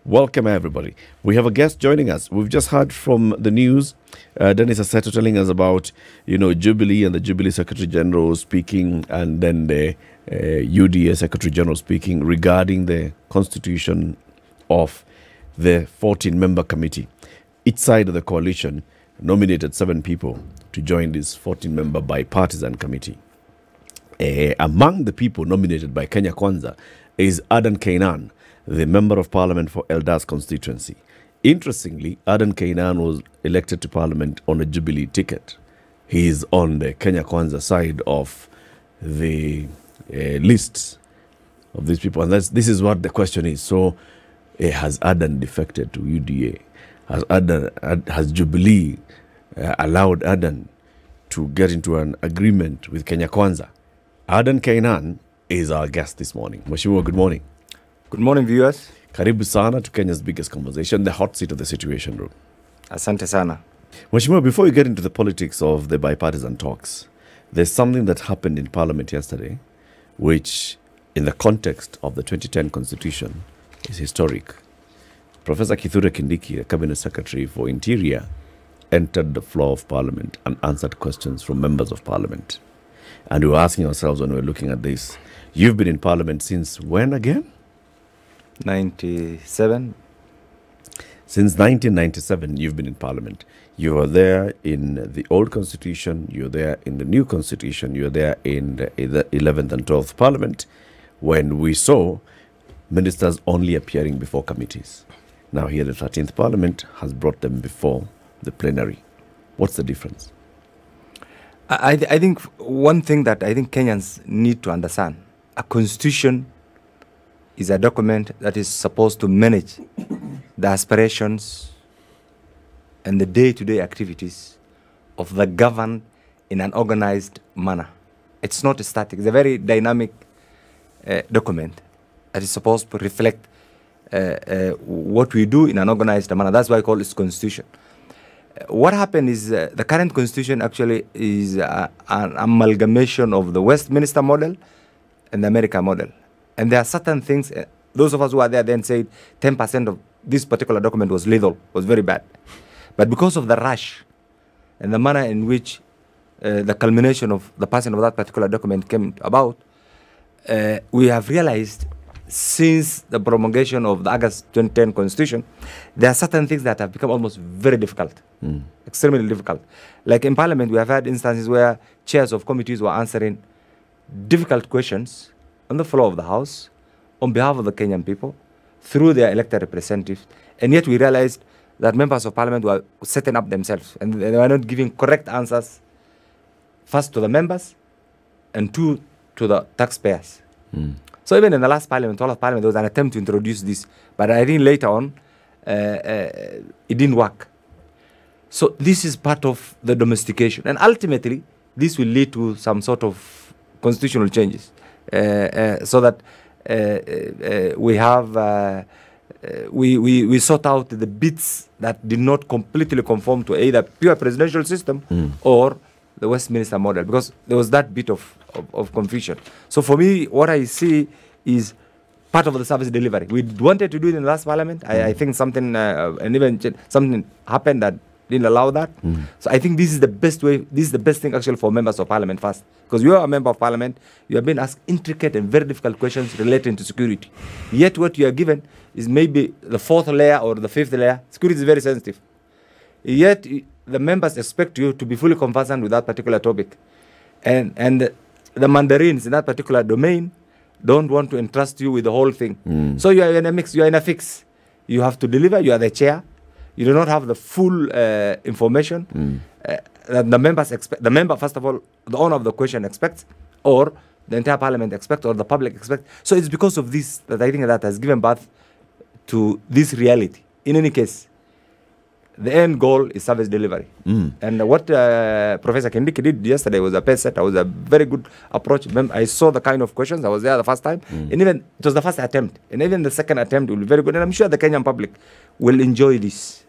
Welcome, everybody. We have a guest joining us. We've just heard from the news. Dennis Aseto telling us about, Jubilee and the Jubilee Secretary General speaking, and then the UDA Secretary General speaking regarding the constitution of the 14-member committee. Each side of the coalition nominated 7 people to join this 14-member bipartisan committee. Among the people nominated by Kenya Kwanza is ADAN KAYNAN, the Member of Parliament for Eldas constituency. Interestingly, ADAN KAYNAN was elected to Parliament on a Jubilee ticket. He is on the Kenya Kwanza side of the list of these people. And this is what the question is. So, has ADAN defected to UDA? Has Jubilee allowed ADAN to get into an agreement with Kenya Kwanza? ADAN KAYNAN is our guest this morning. Mheshimiwa, good morning. Good morning, viewers. Karibu sana to Kenya's biggest conversation, the hot seat of the Situation Room. Asante sana. Mheshimiwa, before we get into the politics of the bipartisan talks, there's something that happened in Parliament yesterday, which, in the context of the 2010 Constitution, is historic. Professor Kithure Kindiki, the Cabinet Secretary for Interior, entered the floor of Parliament and answered questions from members of Parliament. And we were asking ourselves when we were looking at this, you've been in Parliament since when again? 97. Since 1997, you've been in Parliament. You were there in the old Constitution, you were there in the new Constitution, you were there in the 11th and 12th Parliament, when we saw ministers only appearing before committees. Now here the 13th Parliament has brought them before the plenary. What's the difference? I think one thing that I think Kenyans need to understand, a constitution is a document that is supposed to manage the aspirations and the day-to-day activities of the governed in an organized manner. It's not static. It's a very dynamic document that is supposed to reflect what we do in an organized manner. That's why I call it constitution. What happened is the current constitution actually is an amalgamation of the Westminster model and the America model. And there are certain things, those of us who are there then said 10% of this particular document was lethal, was very bad. But because of the rush and the manner in which the culmination of the passing of that particular document came about, we have realized since the promulgation of the August 2010 Constitution, there are certain things that have become almost very difficult, extremely difficult. Like in Parliament, we have had instances where chairs of committees were answering difficult questions on the floor of the House, on behalf of the Kenyan people, through their elected representatives. And yet we realized that members of Parliament were setting up themselves, and they were not giving correct answers, first to the members, and two, to the taxpayers. So even in the last Parliament, all of Parliament, there was an attempt to introduce this. But I think later on, it didn't work. So this is part of the domestication. And ultimately, this will lead to some sort of constitutional changes. So that we have we sort out the bits that did not completely conform to either pure presidential system or the Westminster model, because there was that bit of confusion. So for me, what I see is part of the service delivery. We wanted to do it in the last Parliament. I think something and even something happened that didn't allow that. So I think this is the best way. This is the best thing actually for members of Parliament first, because you are a member of Parliament. You have been asked intricate and very difficult questions relating to security. Yet what you are given is maybe the 4th layer or the 5th layer. Security is very sensitive. Yet the members expect you to be fully conversant with that particular topic, and the mandarins in that particular domain don't want to entrust you with the whole thing. So you are in a mix. You are in a fix. You have to deliver. You are the chair. You do not have the full information that the members expect. The member, first of all, the owner of the question expects, or the entire Parliament expects, or the public expects. So it's because of this that I think that has given birth to this reality. In any case, the end goal is service delivery. And what Professor Kindiki did yesterday was a pace setter, was a very good approach. I saw the kind of questions. I was there the first time. And even it was the first attempt. And even the second attempt will be very good. And I'm sure the Kenyan public will enjoy this.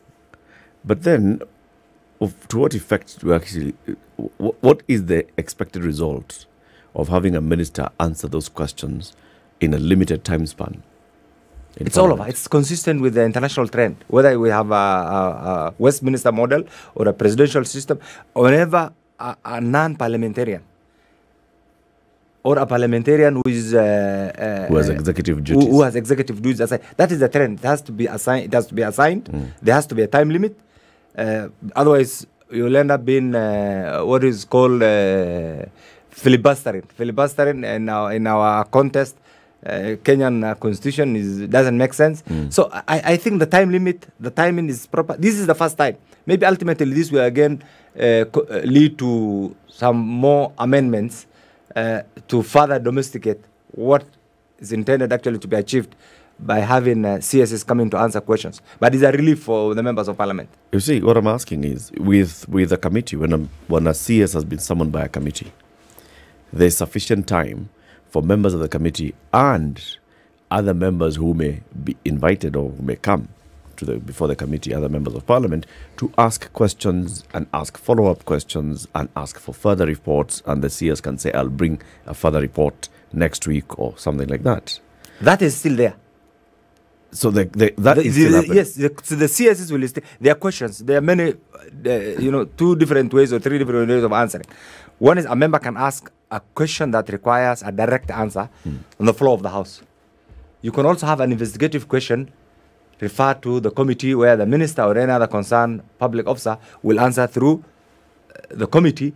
But then, to what effect do actually, what is the expected result of having a minister answer those questions in a limited time span? It's all over. It's consistent with the international trend. Whether we have a Westminster model or a presidential system, or whenever a non-parliamentarian or a parliamentarian who is who has executive duties, who has executive duties assigned, that is the trend. It has to be assigned. It has to be assigned. There has to be a time limit. Otherwise, you'll end up being what is called filibustering. Filibustering in our contest. Kenyan constitution doesn't make sense. So I think the time limit, the timing is proper. This is the first time. Maybe ultimately this will again lead to some more amendments to further domesticate what is intended actually to be achieved by having CSs coming to answer questions. But it's a relief for the members of parliament. You see, what I'm asking is, with a committee, when a CS has been summoned by a committee, there's sufficient time for members of the committee and other members who may be invited or who may come before the committee, other members of parliament, to ask questions and ask follow-up questions and ask for further reports, and the CS can say, I'll bring a further report next week or something like that. That is still there. So that is still happening. Yes, so the CSs will still, there are questions. There are many, 2 different ways or 3 different ways of answering. One is a member can ask a question that requires a direct answer on the floor of the House. You can also have an investigative question referred to the committee where the minister or any other concerned public officer will answer through the committee,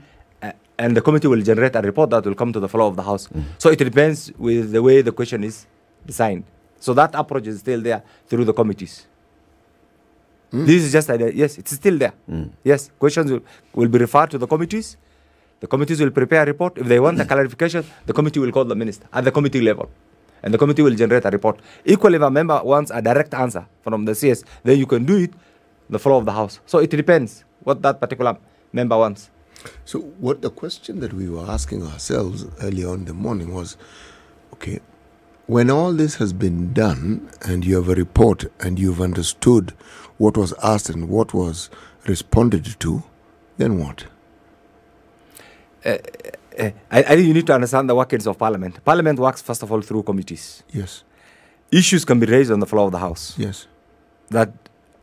and the committee will generate a report that will come to the floor of the House. So it depends with the way the question is designed. So that approach is still there through the committees. This is just, yes, it's still there. Yes, questions will be referred to the committees. The committees will prepare a report. If they want a clarification, the committee will call the minister at the committee level. And the committee will generate a report. Equally, if a member wants a direct answer from the CS, then you can do it on the floor of the House. So it depends what that particular member wants. So what the question that we were asking ourselves earlier on in the morning was, okay, when all this has been done and you have a report and you've understood what was asked and what was responded to, then what? I think you need to understand the workings of Parliament. Parliament works, first of all, through committees. Yes. Issues can be raised on the floor of the House. Yes. That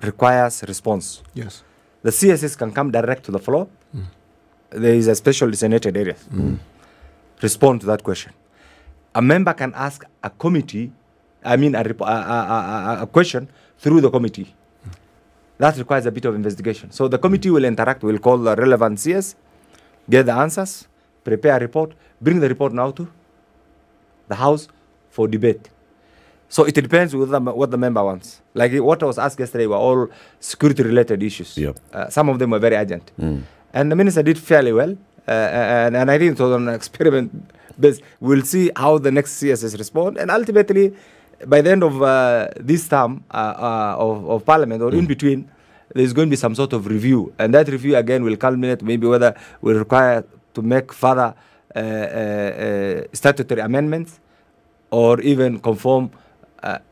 requires response. Yes. The CSS can come direct to the floor. There is a special designated area. Respond to that question. A member can ask a committee, a question through the committee. That requires a bit of investigation. So the committee will interact, will call the relevant CS, get the answers, prepare a report, bring the report now to the House for debate. So it depends with what the member wants. Like what was asked yesterday were all security-related issues. Yep. Some of them were very urgent. And the minister did fairly well. And I think it was an experiment based. We'll see how the next CSS respond. And ultimately, by the end of this term of Parliament, or in between, there's going to be some sort of review. And that review, again, will culminate maybe whether we'll require to make further statutory amendments or even conform.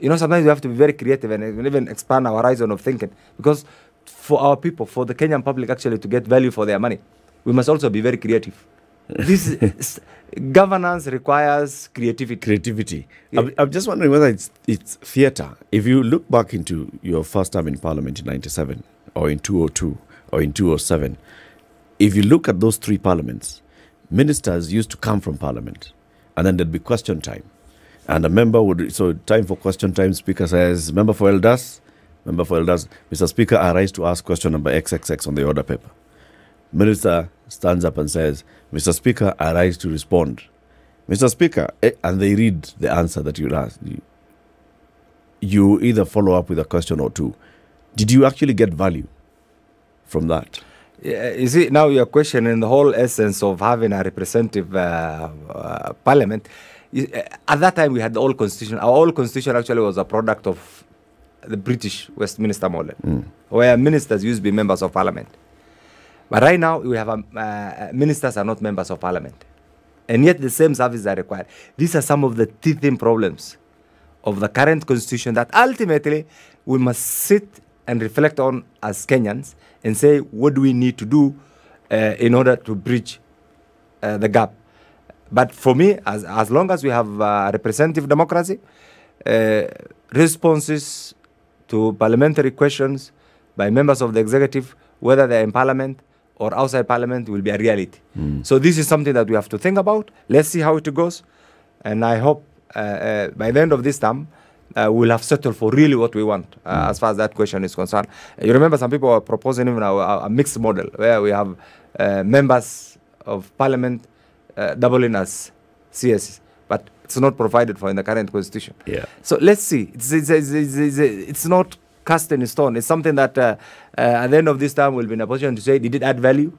Sometimes we have to be very creative and even expand our horizon of thinking. Because for our people, for the Kenyan public actually to get value for their money, we must also be very creative. This governance requires creativity. Creativity. Yeah. I'm just wondering whether it's theatre. If you look back into your first time in Parliament in 97 or in 202 or in 207, if you look at those 3 parliaments, ministers used to come from Parliament and then there'd be question time. And a member would, so time for question time, Speaker says, Member for Elders, Mr. Speaker, I rise to ask question number XXX on the order paper. Minister stands up and says, Mr. Speaker, I rise to respond. Mr. Speaker, and they read the answer that you asked. You either follow up with a question or 2. Did you actually get value from that? You see, now you're questioning the whole essence of having a representative parliament. At that time, we had the old constitution. Our old constitution actually was a product of the British Westminster model, where ministers used to be members of parliament. But right now, we have ministers are not members of parliament. And yet the same services are required. These are some of the teething problems of the current constitution that ultimately we must sit and reflect on as Kenyans and say, what do we need to do in order to bridge the gap? But for me, as long as we have representative democracy, responses to parliamentary questions by members of the executive, whether they're in parliament or outside parliament, will be a reality. So this is something that we have to think about. Let's see how it goes. And I hope by the end of this term, we'll have settled for really what we want as far as that question is concerned. You remember some people are proposing even a mixed model where we have members of parliament doubling as CS, but it's not provided for in the current constitution. Yeah. So let's see. It's not cast in stone. It's something that at the end of this time we'll be in a position to say, did it add value?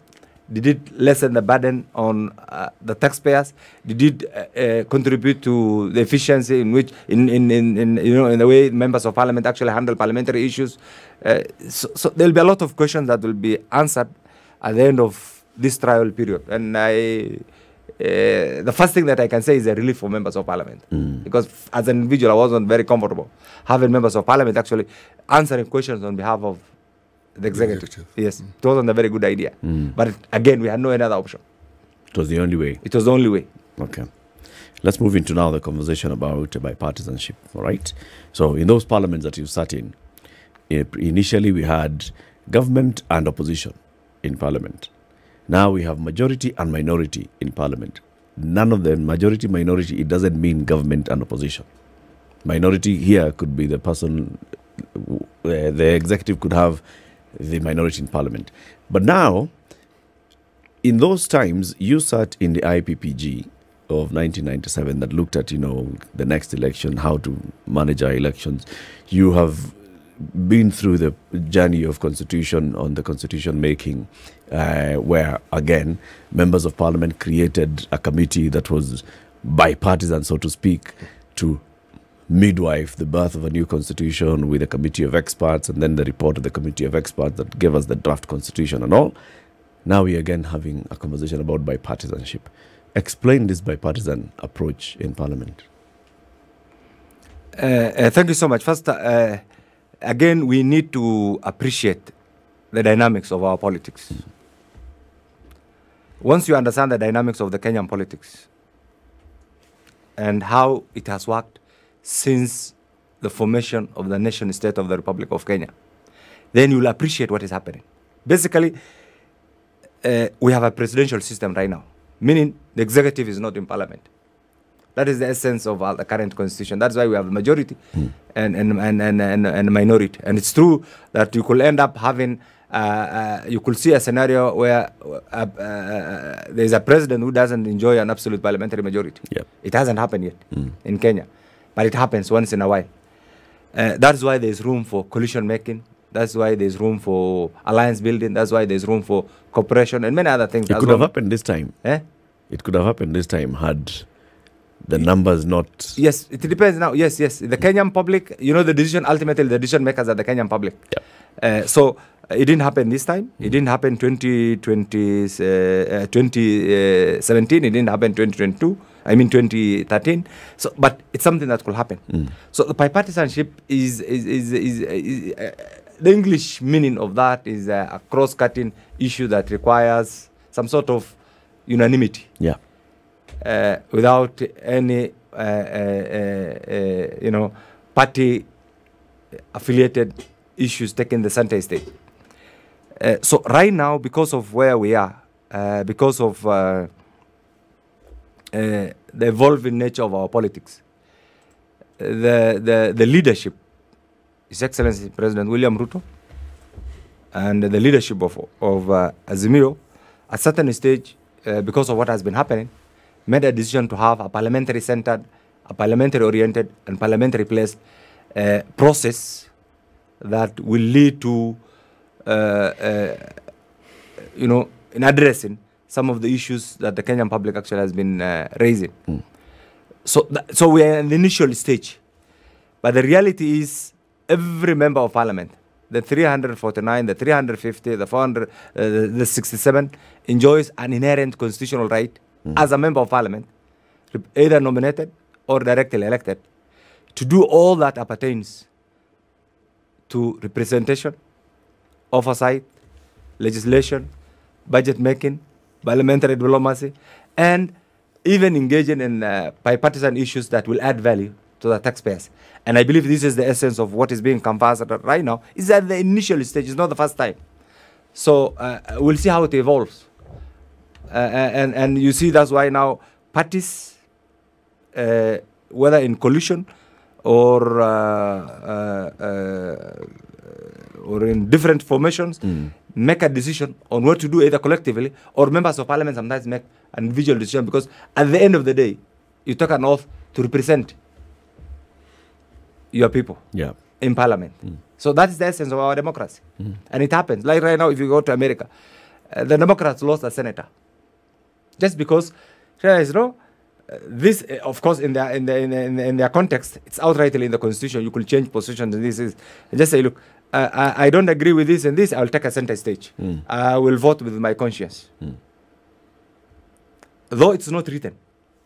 Did it lessen the burden on the taxpayers? Did it contribute to the efficiency in which, in the way members of parliament actually handle parliamentary issues? So there'll be a lot of questions that will be answered at the end of this trial period. And the first thing that I can say is a relief for members of parliament, because as an individual, I wasn't very comfortable having members of parliament actually answering questions on behalf of the executive. Yes, it wasn't a very good idea. But again, we had no other option. It was the only way. It was the only way. Okay. Let's move into now the conversation about bipartisanship, all right? So in those parliaments that you sat in, initially we had government and opposition in parliament. Now we have majority and minority in parliament. None of them, majority, minority, it doesn't mean government and opposition. Minority here could be the person, the executive could have the minority in parliament. But now, in those times, you sat in the IPPG of 1997 that looked at, the next election, how to manage our elections. You have been through the journey of constitution on the constitution making, where, again, members of parliament created a committee that was bipartisan, so to speak, to midwife the birth of a new constitution with a committee of experts, and then the report of the committee of experts that gave us the draft constitution and all. Now we are again having a conversation about bipartisanship. Explain this bipartisan approach in parliament. Thank you so much. First, again, we need to appreciate the dynamics of our politics. Once you understand the dynamics of the Kenyan politics and how it has worked since the formation of the nation state of the Republic of Kenya, then you'll appreciate what is happening. Basically, we have a presidential system right now, meaning the executive is not in parliament. That is the essence of the current constitution. That's why we have a majority and a minority. And it's true that you could end up having, you could see a scenario where there's a president who doesn't enjoy an absolute parliamentary majority. Yep. It hasn't happened yet in Kenya. But it happens once in a while. That's why there's room for coalition making. That's why there's room for alliance building. That's why there's room for cooperation and many other things. It could have happened this time. Eh? It could have happened this time had the numbers not... Yes, it depends now. Yes. The Kenyan public, the decision, ultimately the decision makers are the Kenyan public. Yep. So it didn't happen this time. It didn't happen 2017. It didn't happen 2013. So, but it's something that could happen. So the bipartisanship is the English meaning of that is a cross-cutting issue that requires some sort of unanimity. Yeah. Without any, party-affiliated issues taking the center stage. So right now, because of where we are, because of the evolving nature of our politics, the leadership, His Excellency President William Ruto, and the leadership of Azimio, at a certain stage, because of what has been happening, made a decision to have a parliamentary-centered, a parliamentary-oriented, and parliamentary-placed process that will lead to, in addressing some of the issues that the Kenyan public actually has been raising. So we are in the initial stage. But the reality is every member of parliament, the 349, the 350, the 400, the 67, enjoys an inherent constitutional right as a member of parliament, either nominated or directly elected, to do all that appertains to representation, oversight, legislation, budget making, parliamentary diplomacy, and even engaging in bipartisan issues that will add value to to the taxpayers. And I believe this is the essence of what is being canvassed right now. It's at the initial stage. It's not the first time. So we'll see how it evolves. And you see that's why now parties, whether in coalition or in different formations, make a decision on what to do either collectively, or members of parliament sometimes make an individual decision, because at the end of the day, you take an oath to represent your people in parliament. So that is the essence of our democracy. And it happens. Like right now, if you go to America, the Democrats lost a senator. Just because, this, of course, in their context, it's outrightly in the Constitution. You could change positions. This is just say, look, I don't agree with this and this. I'll take a center stage. I will vote with my conscience. Though it's not written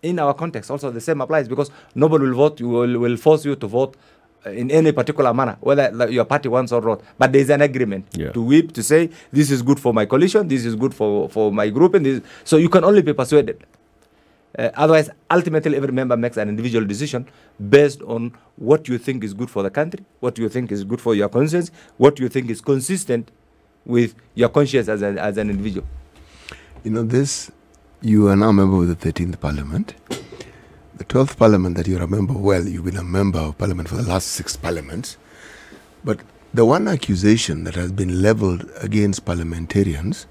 in our context, also the same applies, because nobody will vote. Will force you to vote in any particular manner, whether your party wants or not. But there is an agreement to whip, to say this is good for my coalition, this is good for my group, and this. So you can only be persuaded. Otherwise, ultimately, every member makes an individual decision based on what you think is good for the country, what you think is good for your conscience, what you think is consistent with your conscience as an individual. You know, you are now a member of the 13th Parliament. The 12th Parliament that you remember well, you've been a member of Parliament for the last 6 parliaments. But the one accusation that has been leveled against parliamentarians,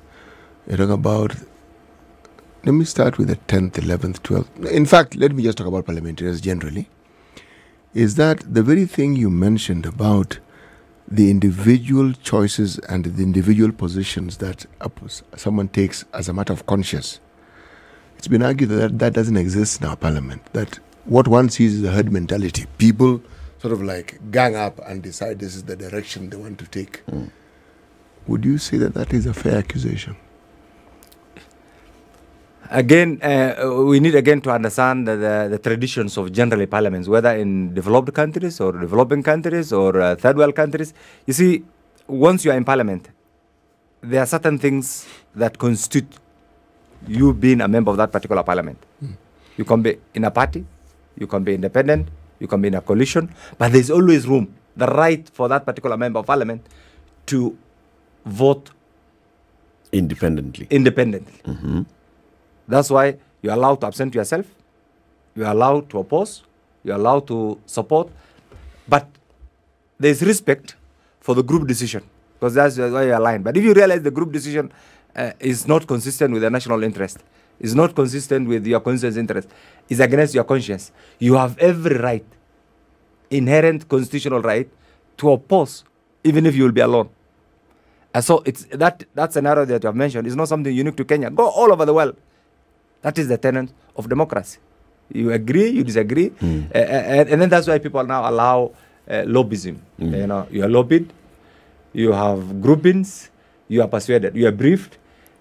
you're talking about. Let me start with the 10th, 11th, 12th. In fact, let me just talk about parliamentarians generally. Is that the very thing you mentioned about the individual choices and the individual positions that someone takes as a matter of conscience? It's been argued that that doesn't exist in our parliament, that what one sees is a herd mentality. People sort of like gang up and decide this is the direction they want to take. Would you say that that is a fair accusation? Again, we need again to understand the traditions of generally parliaments, whether in developed countries or developing countries or third world countries. You see, once you are in parliament, there are certain things that constitute you being a member of that particular parliament. You can be in a party, you can be independent, you can be in a coalition, but there's always room, the right for that particular member of parliament to vote independently. That's why you're allowed to absent yourself, you're allowed to oppose, you're allowed to support, but there's respect for the group decision, because that's why you're aligned. But if you realize the group decision is not consistent with the national interest, is not consistent with your conscience interest, is against your conscience, you have every right, inherent constitutional right, to oppose, even if you will be alone. And so it's that scenario that you have mentioned is not something unique to Kenya. Go all over the world. That is the tenet of democracy. You agree, you disagree, and then that's why people now allow lobbyism. You know, you are lobbied, you have groupings, you are persuaded, you are briefed.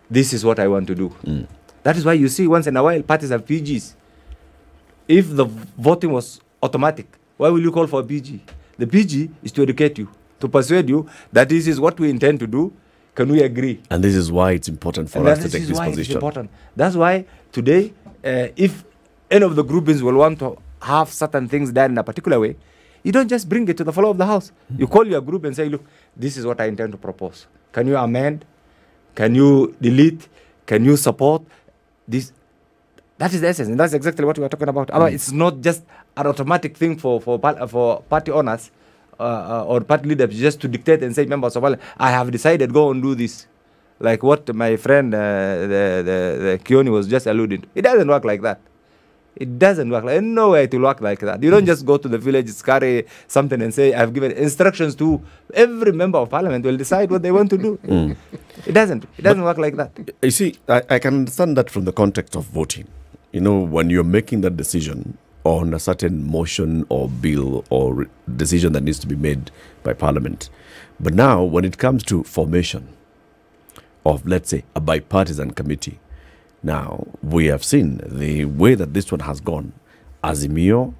This is what I want to do. That is why you see once in a while parties have PGs. If the voting was automatic, why will you call for a PG? The PG is to educate you, to persuade you that this is what we intend to do. Can we agree? And this is why it's important for us to take this position. That's why today, if any of the groupings will want to have certain things done in a particular way, you don't just bring it to the floor of the House. You call your group and say, look, this is what I intend to propose. Can you amend? Can you delete? Can you support this? That is the essence, and that's exactly what we are talking about. It's not just an automatic thing for party owners or party leaders just to dictate and say, members of parliament, I have decided, go and do this. Like what my friend the Kioni was just alluding to. It doesn't work like that. It doesn't work. Like, no way to work like that. You don't just go to the village, carry something and say, I've given instructions to every member of parliament will decide what they want to do. It doesn't work like that. You see, I can understand that from the context of voting. You know, when you're making that decision on a certain motion or bill or decision that needs to be made by parliament. But now, when it comes to formation of, let's say, a bipartisan committee, now we have seen the way that this one has gone. Azimio,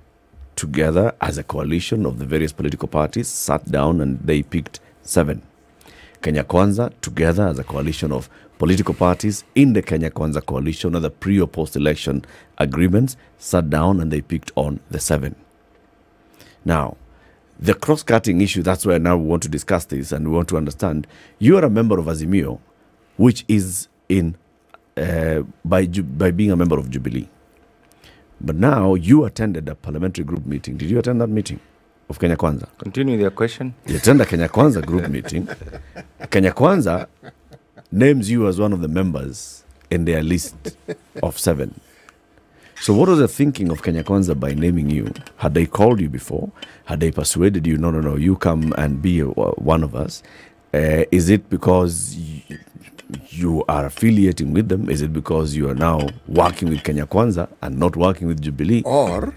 together as a coalition of the various political parties, sat down and they picked 7. Kenya Kwanza, together as a coalition of political parties in the Kenya Kwanza coalition or the pre or post-election agreements, sat down and they picked on the 7. Now, the cross-cutting issue, that's where now we want to discuss this and we want to understand. You are a member of Azimio, which is in by being a member of Jubilee. But now you attended a parliamentary group meeting. Did you attend that meeting of Kenya Kwanza? Continue with your question. You attended a Kenya Kwanza group meeting. Kenya Kwanza names you as one of the members in their list of 7. So what was the thinking of Kenya Kwanza by naming you? Had they called you before? Had they persuaded you, no, you come and be one of us? Is it because you are affiliating with them? Is it because you are now working with Kenya Kwanza and not working with Jubilee? Or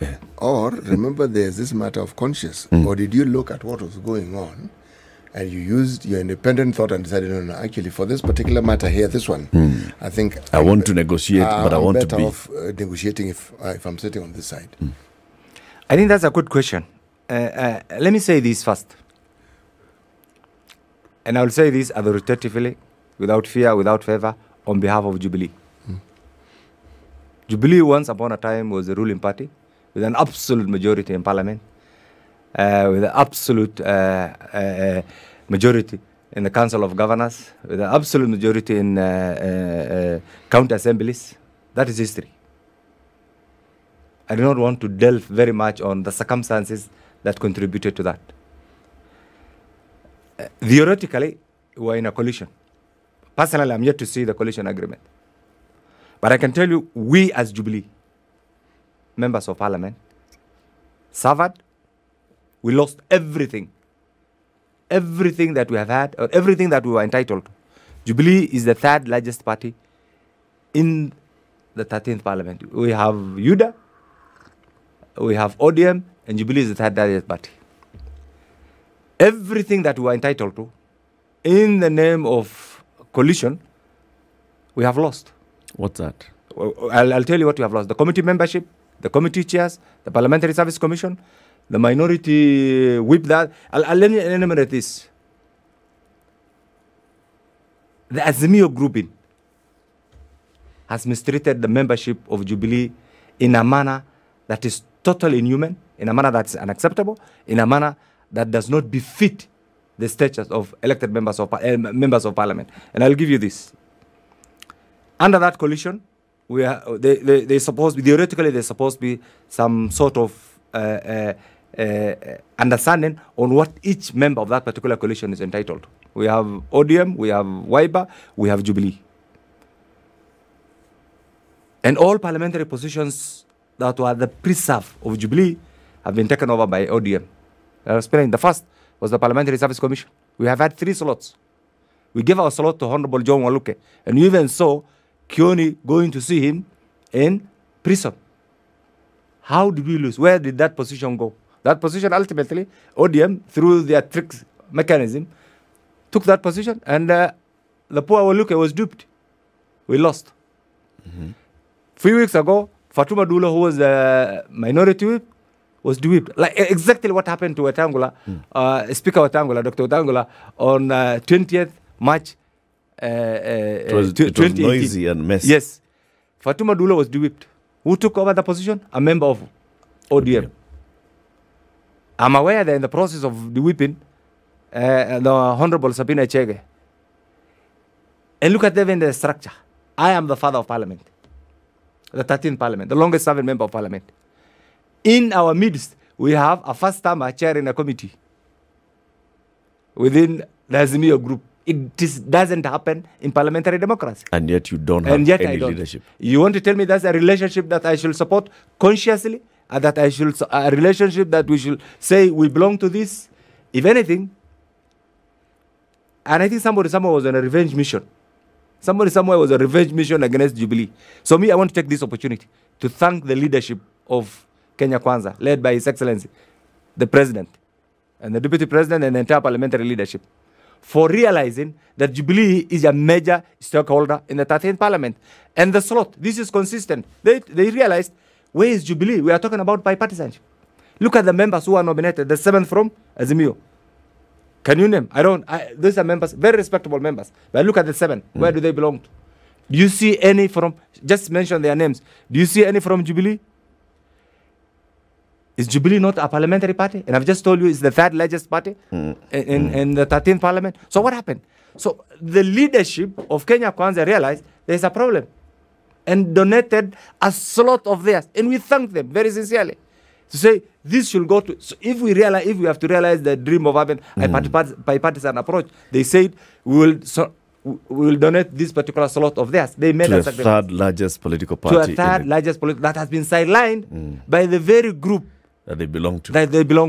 remember, there's this matter of conscience. Or did you look at what was going on and you used your independent thought and decided, no, actually, for this particular matter here, this one, I think I want to negotiate, but I want to be better off negotiating if I'm sitting on this side. I think that's a good question. Let me say this first. And I will say this authoritatively, without fear, without favor, on behalf of Jubilee. Jubilee once upon a time was the ruling party with an absolute majority in parliament, with an absolute majority in the Council of Governors, with an absolute majority in county assemblies. That is history. I do not want to delve very much on the circumstances that contributed to that. Theoretically, we are in a coalition. Personally, I'm yet to see the coalition agreement. But I can tell you, we as Jubilee, members of parliament, suffered. We lost everything. Everything that we have had, or everything that we were entitled to. Jubilee is the 3rd largest party in the 13th parliament. We have UDA, we have ODM, and Jubilee is the 3rd largest party. Everything that we were entitled to, in the name of coalition, we have lost. What's that? I'll tell you what we have lost. The committee membership, the committee chairs, the Parliamentary Service Commission, the minority whip that. Let me enumerate this. The Azimio grouping has mistreated the membership of Jubilee in a manner that is totally inhuman, in a manner that's unacceptable, in a manner that does not befit the status of elected members of parliament. And I'll give you this. Under that coalition, they supposed to be, theoretically, there's supposed to be some sort of understanding on what each member of that particular coalition is entitled to. We have ODM, we have WIBA, we have Jubilee. And all parliamentary positions that were the preserve of Jubilee have been taken over by ODM. I was explaining. The first was the Parliamentary Service Commission. We have had 3 slots. We gave our slot to Honorable John Waluke, and you even saw Kioni going to see him in prison. How did we lose? Where did that position go? That position ultimately, ODM, through their tricks mechanism, took that position, and the poor Waluke was duped. We lost. Few weeks ago, Fatuma Dulo, who was the minority whip, was whipped. Like exactly what happened to Wetangula, Speaker Wetangula, Dr. Wetangula, on 20th March it was noisy and messy. Yes. Fatuma Dulo was whipped. Who took over the position? A member of ODM. I'm aware that in the process of the whipping, the Honorable Sabina Chege. And look at even the structure. I am the father of parliament. The 13th parliament, the longest serving member of parliament. In our midst, we have a first-timer chairing a committee within the Azimio group. It doesn't happen in parliamentary democracy. And yet you don't have any leadership. You want to tell me that's a relationship that I should support consciously? That I should, a relationship that we should say we belong to this? If anything, and I think somebody somewhere was on a revenge mission. Somebody somewhere was a revenge mission against Jubilee. So me, I want to take this opportunity to thank the leadership of Kenya Kwanza, led by His Excellency, the President, and the Deputy President, and the entire parliamentary leadership, for realizing that Jubilee is a major stakeholder in the 13th Parliament. And the slot, this is consistent. They realized, where is Jubilee? We are talking about bipartisanship. Look at the members who are nominated, the 7th from Azimio. Can you name? These are members, very respectable members. But look at the 7. Where do they belong to? Do you see any from, just mention their names. Do you see any from Jubilee? Is Jubilee not a parliamentary party? And I've just told you it's the third largest party in the 13th parliament. So what happened? So the leadership of Kenya Kwanza realized there's a problem and donated a slot of theirs. And we thank them very sincerely to say this should go to. So if we have to realize the dream of having a bipartisan approach, they said we will donate this particular slot of theirs. They made to the third largest political party. To a third largest political that has been sidelined by the very group that they belong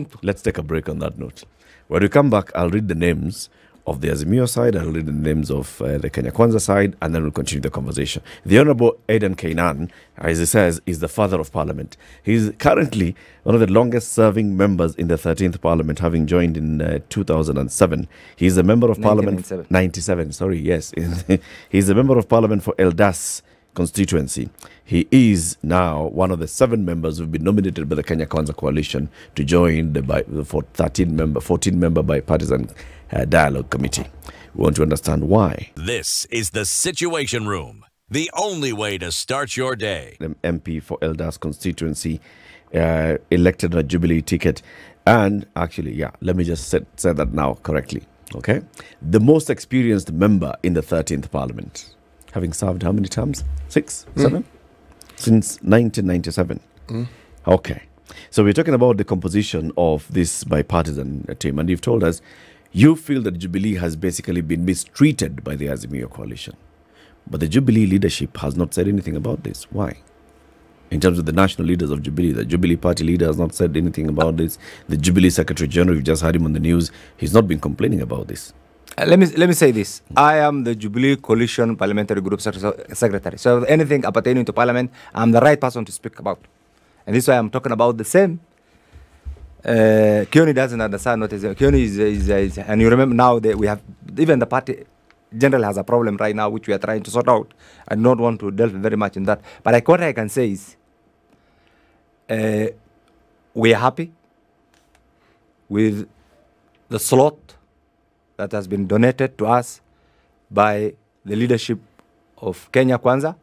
to. Let's take a break on that note. When we come back, I'll read the names of the Azimio side, I'll read the names of the Kenya Kwanza side, and then we'll continue the conversation. The Honorable ADAN KAYNAN, as he says, is the father of Parliament. He's currently one of the longest-serving members in the 13th Parliament, having joined in 2007. He's a member of Parliament... 97, sorry, yes. He's a member of Parliament for Eldas constituency. He is now one of the 7 members who've been nominated by the Kenya Kwanza Coalition to join the 14-member bipartisan dialogue committee. We want to understand why. This is the Situation Room, the only way to start your day. The MP for Eldas constituency, elected on a Jubilee ticket. And actually, let me just say that now correctly. Okay? The most experienced member in the 13th Parliament, having served how many terms? 6, 7? Since 1997. Okay. So we're talking about the composition of this bipartisan team. And you've told us you feel that Jubilee has basically been mistreated by the Azimio coalition. But the Jubilee leadership has not said anything about this. Why? In terms of the national leaders of Jubilee, the Jubilee party leader has not said anything about this. The Jubilee Secretary General, you've just heard him on the news, he's not been complaining about this. Let me say this. I am the Jubilee Coalition Parliamentary Group Secretary. So anything appertaining to Parliament, I'm the right person to speak about. And this is why I'm talking about the same. Kioni doesn't understand what is Kioni is and you remember now that we have even the party generally has a problem right now which we are trying to sort out. I do not want to delve very much in that, but what I can say is we are happy with the slot that has been donated to us by the leadership of Kenya Kwanza.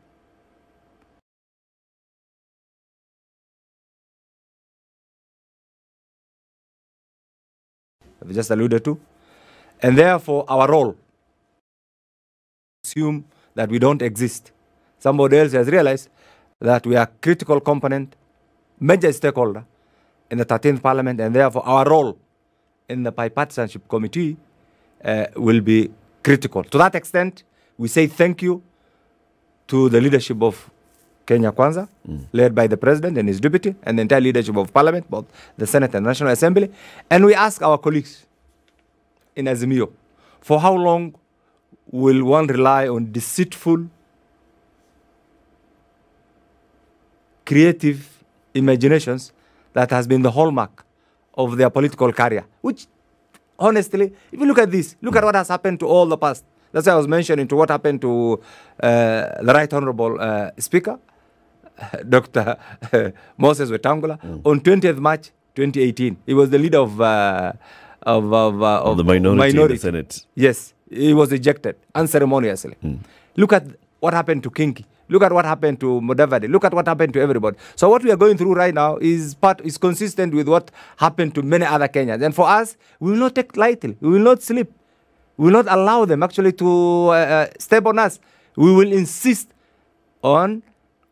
I've just alluded to. And therefore, our role, assume that we don't exist. Somebody else has realized that we are a critical component, major stakeholder in the 13th Parliament, and therefore our role in the Bipartisanship Committee will be critical. To that extent, we say thank you to the leadership of Kenya Kwanza, led by the President and his deputy, and the entire leadership of Parliament, both the Senate and National Assembly. And we ask our colleagues in Azimio, for how long will one rely on deceitful, creative imaginations that has been the hallmark of their political career? Which, honestly, if you look at this, look at what has happened to all the past. That's why I was mentioning to what happened to the Right Honorable Speaker, Dr. Moses Wetangula, on 20th March 2018. He was the leader of the minority in the Senate. Yes, he was ejected unceremoniously. Look at what happened to Kingi. Look at what happened to Mudavadi. Look at what happened to everybody. So what we are going through right now is consistent with what happened to many other Kenyans. And for us, we will not take lightly. We will not sleep. We will not allow them actually to step on us. We will insist on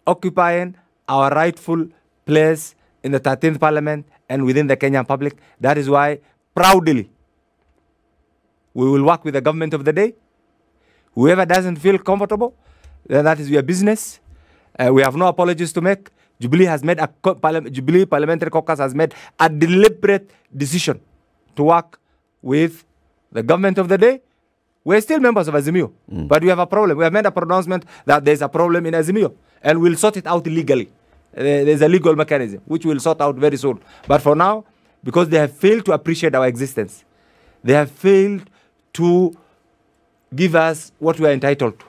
occupying our rightful place in the 13th Parliament and within the Kenyan public. That is why, proudly, we will work with the government of the day. Whoever doesn't feel comfortable, then that is your business. We have no apologies to make. Jubilee Parliamentary Caucus has made a deliberate decision to work with the government of the day. We're still members of Azimio, but we have a problem. We have made a pronouncement that there's a problem in Azimio, and we'll sort it out legally. There's a legal mechanism, which we'll sort out very soon. But for now, because they have failed to appreciate our existence, they have failed to give us what we are entitled to.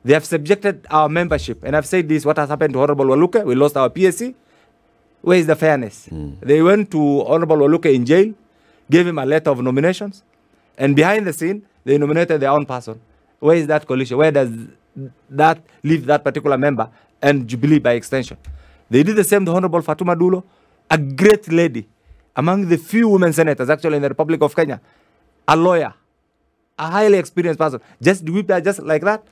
They have subjected our membership, and I've said this, what has happened to Honorable Waluke, we lost our PSC. Where is the fairness? They went to Honorable Waluke in jail, gave him a letter of nominations, and behind the scene, they nominated their own person. Where is that coalition? Where does that leave that particular member and Jubilee by extension? They did the same to Honorable Fatuma Dulo. a great lady, among the few women senators actually in the Republic of Kenya, a lawyer, a highly experienced person, just whipped her just like that.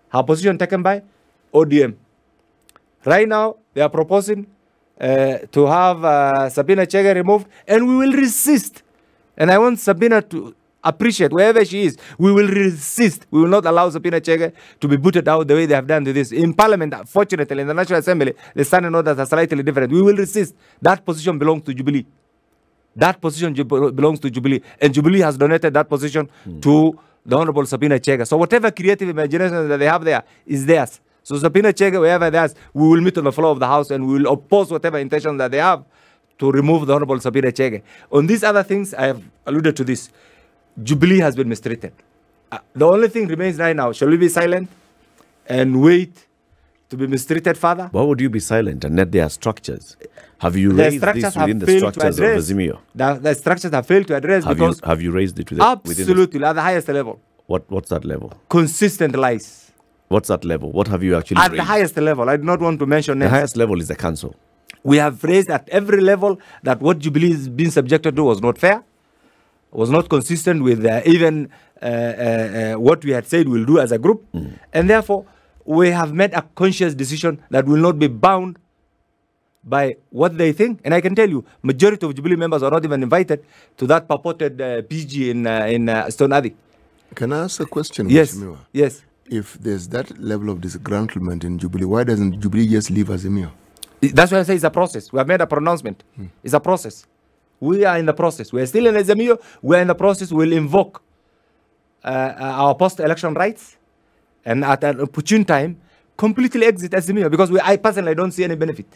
Her position taken by ODM. Right now, they are proposing to have Sabina Chege removed, and we will resist. And I want Sabina to appreciate wherever she is. We will resist. We will not allow Sabina Chege to be booted out the way they have done to this. In Parliament, fortunately, in the National Assembly, the standing orders are slightly different. We will resist. That position belongs to Jubilee. That position belongs to Jubilee. And Jubilee has donated that position to the Honorable Sabina Chege. So whatever creative imagination that they have there is theirs. So Sabina Chege, wherever theirs, we will meet on the floor of the House and we will oppose whatever intention that they have to remove the Honorable Sabina Chege. On these other things, I have alluded to this. Jubilee has been mistreated. The only thing remains right now, shall we be silent and wait to be mistreated further? Why would you be silent and let their structures? Have you raised this within the structures of Azimio? The structures have failed to address because... Have you raised it absolutely, at the highest level. What's that level? Consistent lies. What's that level? What have you actually raised? At the highest level. I do not want to mention names. The highest level is the council. We have raised at every level that what Jubilee is being subjected to was not fair, was not consistent with even what we had said we'll do as a group. And therefore, we have made a conscious decision that will not be bound by what they think. And I can tell you, majority of Jubilee members are not even invited to that purported PG in Stone Abbey. Can I ask a question? Yes. Mheshimiwa? Yes. If there's that level of disgruntlement in Jubilee, why doesn't Jubilee just leave Azimio? That's why I say it's a process. We have made a pronouncement. It's a process. We are in the process. We are still in Azimio. We are in the process. We'll invoke our post-election rights and at an opportune time, completely exit Azimio because I personally don't see any benefit.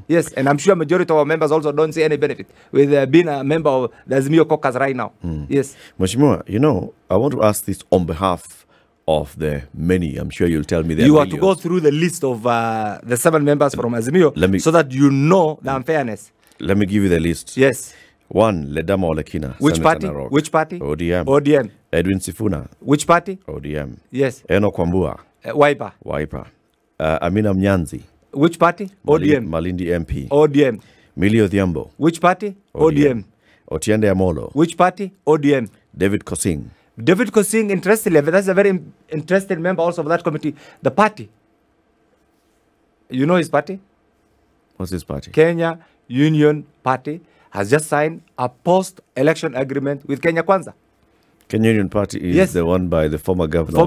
Yes, and I'm sure majority of our members also don't see any benefit with being a member of the Azimio caucus right now. Yes. Mheshimiwa, you know, I want to ask this on behalf of the many. I'm sure you'll tell me there you are have to go through the list of the 7 members from Azimio so that you know the unfairness. Let me give you the list. Yes. 1, Ledama Olekina. Which party? Narok. Which party? ODM. ODM. Edwin Sifuna. Which party? ODM. Yes. Eno Kwambua. Wiper. Wiper. Amina Mnyanzi. Which party? ODM. Malindi MP. ODM. Millie Odhiambo. Which party? ODM. Otiende Amolo. Which party? ODM. David Kosing. David Kosing, interestingly, that's a very interesting member also of that committee. The party. You know his party? What's his party? Kenya Union Party has just signed a post-election agreement with Kenya Kwanza. Kenya Union Party is the one by the former governor.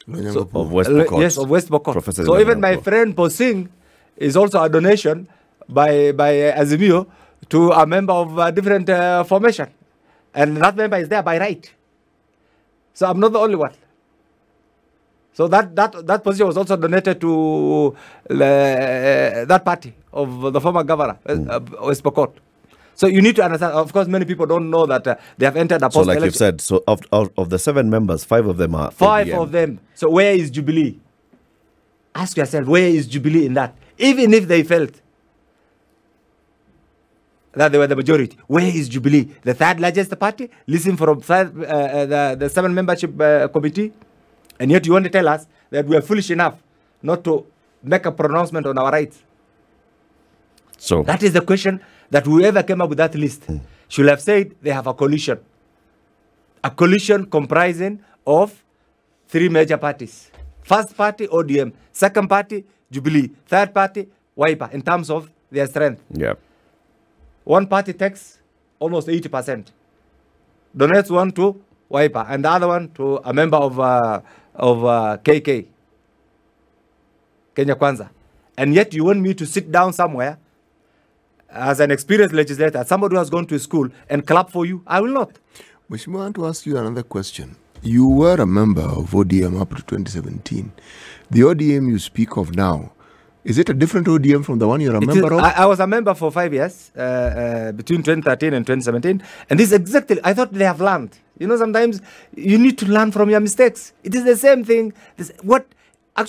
Of West Pokot. Yes, of West Pokot. Professor so even my friend Posing is also a donation by Azimio to a member of a different formation. And that member is there by right. So I'm not the only one. So that position was also donated to that party of the former governor, West Pokot. So you need to understand, of course, many people don't know that they have entered a post-election. So like you've said, so of the 7 members, 5 of them are 5 ODM. of them. So where is Jubilee? Ask yourself, where is Jubilee in that? Even if they felt that they were the majority, where is Jubilee? The 3rd largest party? Listen from the 7 membership committee. And yet you want to tell us that we are foolish enough not to make a pronouncement on our rights. So that is the question that whoever came up with that list should have said they have a coalition. A coalition comprising of 3 major parties. First party, ODM. Second party, Jubilee. Third party, Wiper, in terms of their strength. Yeah. One party takes almost 80%. Donates one to Wiper and the other one to a member of KK, Kenya Kwanza. And yet you want me to sit down somewhere as an experienced legislator, somebody who has gone to school, and clap for you? I will not. Mheshimiwa, I want to ask you another question. You were a member of ODM up to 2017. The ODM you speak of now, is it a different ODM from the one you're a member of? I was a member for 5 years, between 2013 and 2017. And this is exactly, I thought they have learned. You know, sometimes you need to learn from your mistakes. It is the same thing. What I'm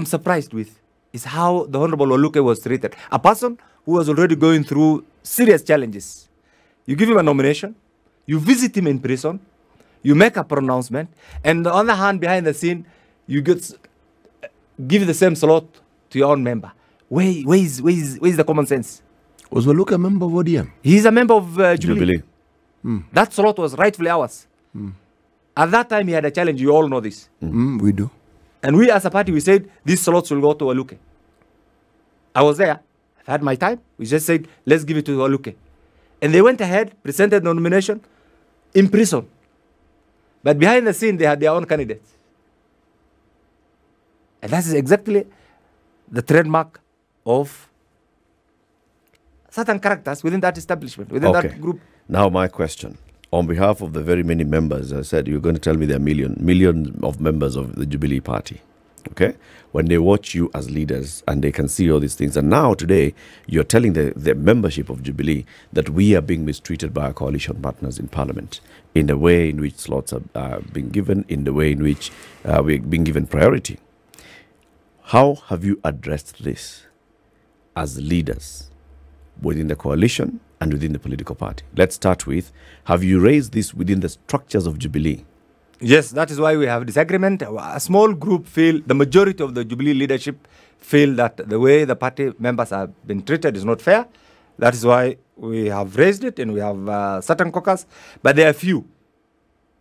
surprised with is how the Honorable Oluke was treated. A person who was already going through serious challenges. You give him a nomination, you visit him in prison, you make a pronouncement, and on the other hand, behind the scene, you give the same slot to your own member. Where is the common sense? Was Waluke a member of ODM? He's a member of Jubilee. Jubilee. That slot was rightfully ours. At that time, he had a challenge. You all know this. We do. And we as a party, we said, these slots will go to Waluke. I was there. I've had my time. We just said, let's give it to Waluke. And they went ahead, presented the nomination in prison. But behind the scene, they had their own candidates. And that is exactly the trademark of certain characters within that establishment, within that group. Now my question. On behalf of the very many members, I said, you're going to tell me there are millions of members of the Jubilee Party. Okay? When they watch you as leaders and they can see all these things. And now today, you're telling the membership of Jubilee that we are being mistreated by our coalition partners in Parliament in the way in which slots are being given, in the way in which we're being given priority. How have you addressed this as leaders within the coalition and within the political party? Let's start with, have you raised this within the structures of Jubilee? Yes, that is why we have disagreement. A small group feel, the majority of the Jubilee leadership feel that the way the party members have been treated is not fair. That is why we have raised it, and we have certain caucus. But there are few,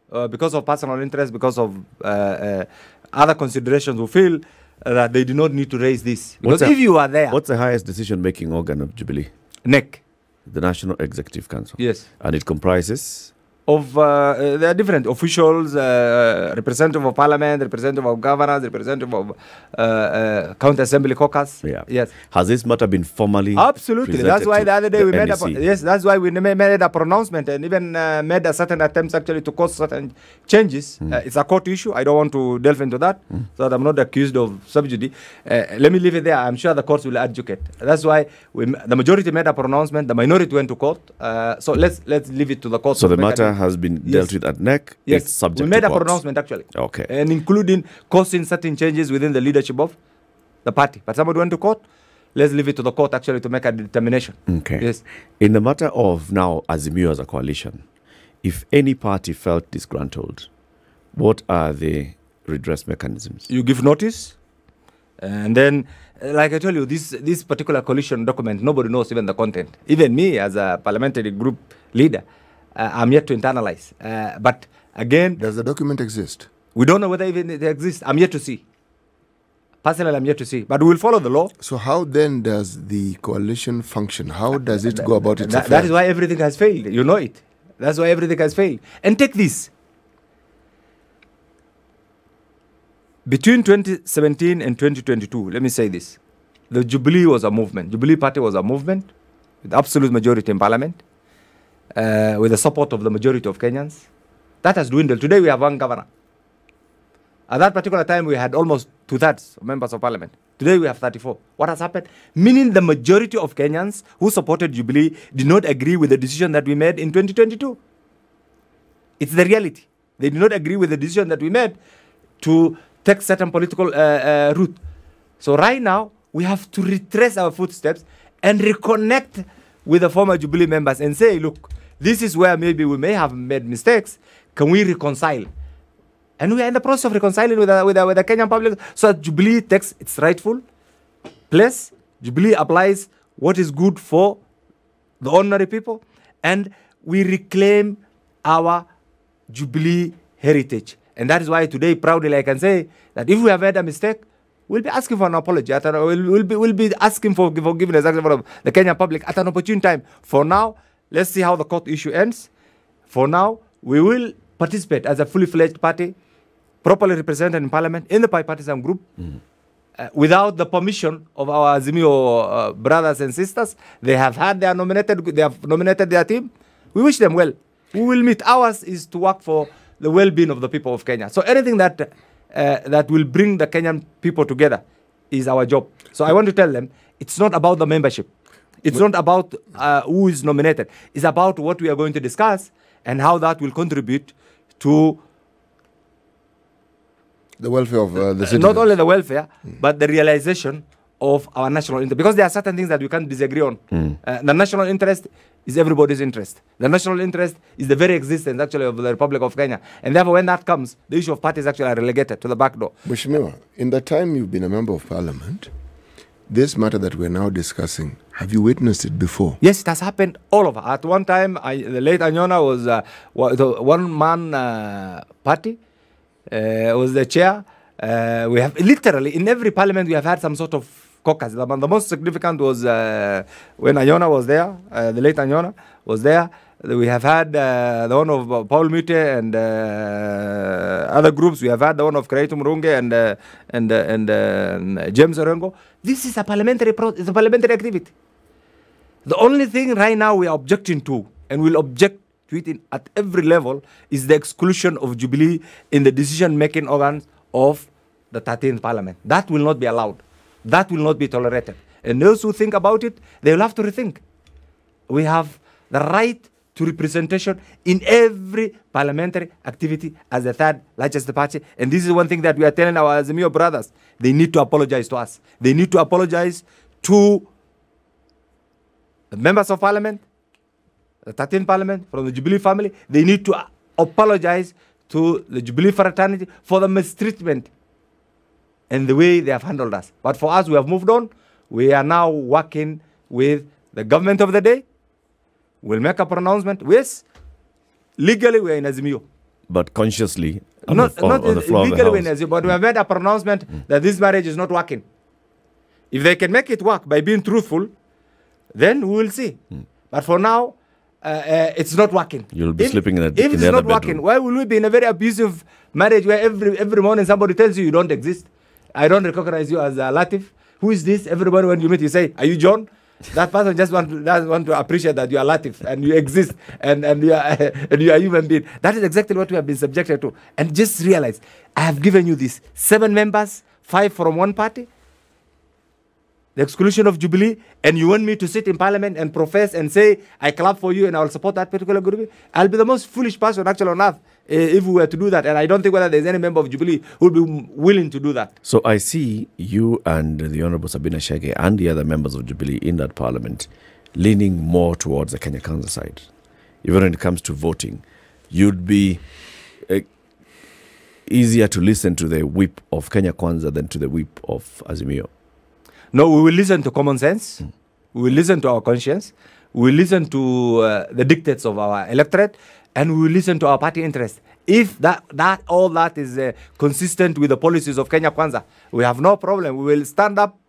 because of personal interest, because of other considerations, who feel that they do not need to raise this. Because if you are there... What's the highest decision-making organ of Jubilee? NEC. The National Executive Council. Yes. And it comprises? Of, there are different officials, representative of parliament, representative of governors, representative of county assembly caucus. Yeah. Yes. Has this matter been formally Absolutely. That's why the other day we made that's why we made a pronouncement and even made a certain attempts actually to cause certain changes. It's a court issue. I don't want to delve into that, so that I'm not accused of sub judice. Let me leave it there. I'm sure the courts will educate. That's why the majority made a pronouncement. The minority went to court. So let's leave it to the court. So the matter has been dealt with at NEC. Yes, it's subject we made to a courts. pronouncement actually. Okay. And including causing certain changes within the leadership of the party. But somebody went to court. Let's leave it to the court actually to make a determination. Okay. Yes. In the matter of now Azimio as a coalition, if any party felt disgruntled, what are the redress mechanisms? You give notice, and then, like I told you, this particular coalition document, nobody knows even the content. Even me as a parliamentary group leader, I'm yet to internalize. But again... Does the document exist? We don't know whether even it exists. I'm yet to see. Personally, I'm yet to see. But we will follow the law. So how then does the coalition function? How does it go about its affairs? That is why everything has failed. You know it. That's why everything has failed. And take this. Between 2017 and 2022, let me say this. The Jubilee was a movement. Jubilee Party was a movement with absolute majority in parliament, with the support of the majority of Kenyans. That has dwindled. Today we have one governor. At that particular time, we had almost 2/3 of members of parliament. Today we have 34. What has happened? Meaning the majority of Kenyans who supported Jubilee did not agree with the decision that we made in 2022. It's the reality. They did not agree with the decision that we made to take certain political route. So right now, we have to retrace our footsteps and reconnect with the former Jubilee members and say, look, this is where maybe we may have made mistakes. Can we reconcile? And we are in the process of reconciling with the Kenyan public so that Jubilee takes its rightful place. Jubilee applies what is good for the ordinary people. And we reclaim our Jubilee heritage. And that is why today, proudly, I can say that if we have made a mistake, we'll be asking for an apology. We'll be asking for forgiveness from the Kenyan public at an opportune time. For now, let's see how the court issue ends. For now, we will participate as a fully fledged party, properly represented in parliament, in the bipartisan group, without the permission of our Azimio brothers and sisters. They have nominated their team. We wish them well. We will meet. Ours is to work for the well-being of the people of Kenya. So anything that will bring the Kenyan people together is our job. So I want to tell them, it's not about the membership. It's not about who is nominated. It's about what we are going to discuss and how that will contribute to the welfare of the citizens. Not only the welfare, but the realization of our national interest. Because there are certain things that we can't disagree on. The national interest is everybody's interest. The national interest is the very existence, actually, of the Republic of Kenya. And therefore, when that comes, the issue of parties actually are relegated to the back door. Mheshimiwa, in the time you've been a member of parliament, this matter that we're now discussing, have you witnessed it before? Yes, it has happened all over. At one time, the late Anyona was the one-man party, was the chair. We have literally, in every parliament, we have had some sort of caucus. The most significant was when Anyona was there, the late Anyona was there. We have had the one of Paul Mute and other groups. We have had the one of Kreitu Murunge and James Orengo. This is a parliamentary it's a parliamentary activity. The only thing right now we are objecting to, and we'll object to it at every level, is the exclusion of Jubilee in the decision-making organs of the 13th Parliament. That will not be allowed. That will not be tolerated. And those who think about it, they will have to rethink. We have the right to representation in every parliamentary activity as the third largest party. And this is one thing that we are telling our Azimio brothers. They need to apologize to us. They need to apologize to the members of parliament, the 13th Parliament, from the Jubilee family. They need to apologize to the Jubilee fraternity for the mistreatment and the way they have handled us. But for us, we have moved on. We are now working with the government of the day. We'll make a pronouncement. Yes, legally we are in Azimio. But consciously, Not on the floor legally of we're in the House. Azimio, but we have made a pronouncement that this marriage is not working. If they can make it work by being truthful, then we will see. But for now, it's not working. You'll be sleeping in If the it's other not bedroom. working, why will we be in a very abusive marriage where every morning somebody tells you don't exist? I don't recognize you as Latif. Who is this? Everybody when you meet, you say, are you John? That person just doesn't want to appreciate that you are Latif and you exist and you are and you are a human being. That is exactly what we have been subjected to. And just realize, I have given you this 7 members, 5 from one party, the exclusion of Jubilee, and you want me to sit in parliament and profess and say, I clap for you and I will support that particular group. I'll be the most foolish person actually on earth if we were to do that. And I don't think whether there's any member of Jubilee who will be willing to do that. So I see you and the Honorable Sabina Chege and the other members of Jubilee in that parliament leaning more towards the Kenya Kwanza side. Even when it comes to voting, you'd be easier to listen to the whip of Kenya Kwanza than to the whip of Azimio. No, we will listen to common sense. We will listen to our conscience. We will listen to the dictates of our electorate, and we will listen to our party interest. If all that is consistent with the policies of Kenya Kwanza, we have no problem. We will stand up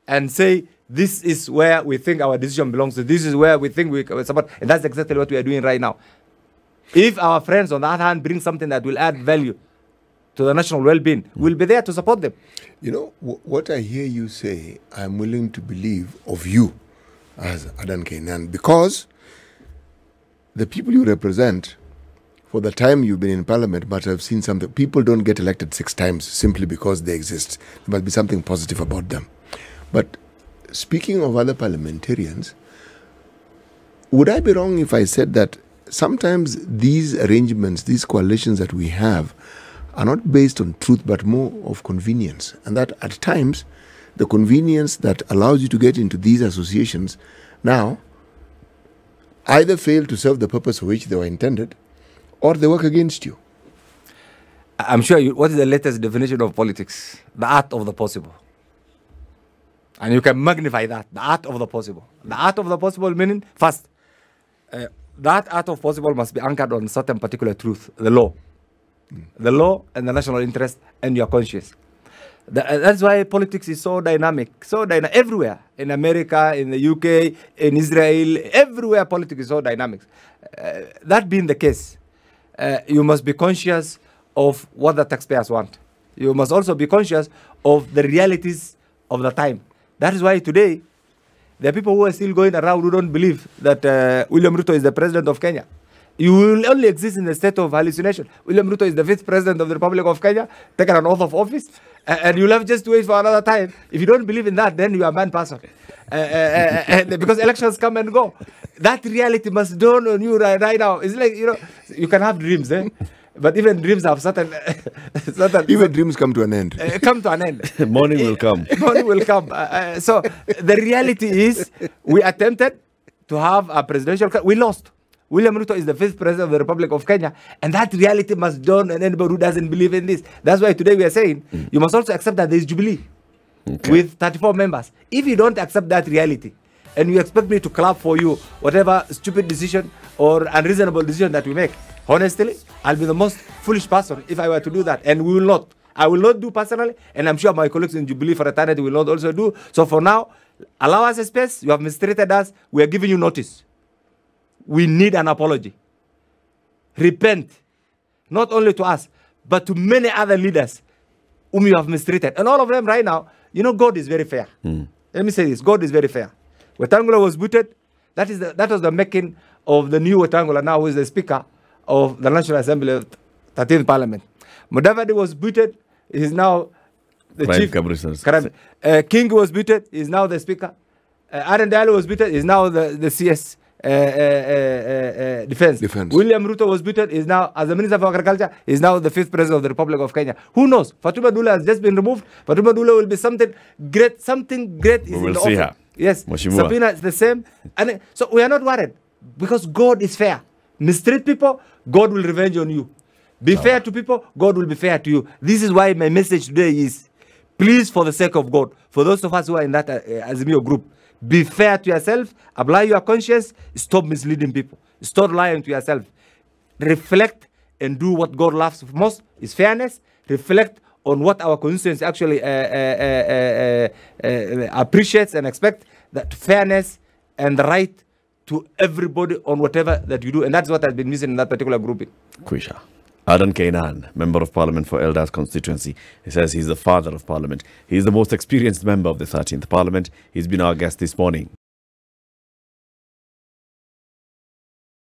and say, this is where we think our decision belongs to. This is where we think we support. And that's exactly what we are doing right now. If our friends, on the other hand, bring something that will add value to the national well-being, we'll be there to support them. You know, what I hear you say, I'm willing to believe of you as ADAN KAYNAN, because the people you represent, for the time you've been in parliament, but I've seen something. People don't get elected 6 times simply because they exist. There must be something positive about them. But speaking of other parliamentarians, would I be wrong if I said that sometimes these arrangements, these coalitions that we have, are not based on truth, but more of convenience. And that at times, the convenience that allows you to get into these associations now either fail to serve the purpose for which they were intended, or they work against you. I'm sure what is the latest definition of politics? The art of the possible. And you can magnify that, the art of the possible. The art of the possible meaning, first, that art of possible must be anchored on certain particular truth, the law. The law and the national interest and your conscience. That's why politics is so dynamic, everywhere. In America, in the UK, in Israel, everywhere politics is so dynamic. That being the case, you must be conscious of what the taxpayers want. You must also be conscious of the realities of the time. That is why today, there are people who are still going around who don't believe that William Ruto is the president of Kenya. You will only exist in a state of hallucination. William Ruto is the 5th president of the Republic of Kenya, taken an oath of office, and you'll have just to wait for another time. If you don't believe in that, then you are a bad person. Because elections come and go. That reality must dawn on you right now. It's like, you can have dreams, but even dreams have certain Even dreams come to an end. Come to an end. Morning will come. Morning will come. So the reality is, we attempted to have a presidential. We lost. William Ruto is the 5th president of the Republic of Kenya, and that reality must dawn on anybody who doesn't believe in this. That's why today we are saying, you must also accept that there is Jubilee. with 34 members. If you don't accept that reality, and you expect me to clap for you, whatever stupid decision or unreasonable decision that we make, honestly, I'll be the most foolish person if I were to do that. And we will not. I will not do personally, and I'm sure my colleagues in Jubilee fraternity will not also do. So for now, allow us a space. You have mistreated us. We are giving you notice. We need an apology. Repent, not only to us, but to many other leaders whom you have mistreated. And all of them right now, you know, God is very fair. Let me say this, God is very fair. Wetangula was booted. That was the making of the new Wetangula now, who is the Speaker of the National Assembly of 13th Parliament. Mudavadi was booted. He is now the chief. King was booted. He is now the Speaker. Aaron Diallo was booted. He is now the CS Defense. William Ruto was booted. He is now, as the Minister for Agriculture, he is now the 5th President of the Republic of Kenya. Who knows? Fatuma Dula has just been removed. Fatuma Dula will be something great. Something great is in the office. Her. Yes. Sabina is the same. And so we are not worried because God is fair. Mistreat people, God will revenge on you. Be fair to people, God will be fair to you. This is why my message today is, please, for the sake of God, for those of us who are in that Azimio group, be fair to yourself, apply your conscience, stop misleading people, stop lying to yourself. Reflect and do what God loves most is fairness. Reflect on what our constituents actually appreciates and expect, that fairness and the right to everybody on whatever that you do. And that's what has been missing in that particular grouping. Kwisha. ADAN KAYNAN, Member of Parliament for Elders constituency. He says he's the father of Parliament. He's the most experienced member of the 13th Parliament. He's been our guest this morning.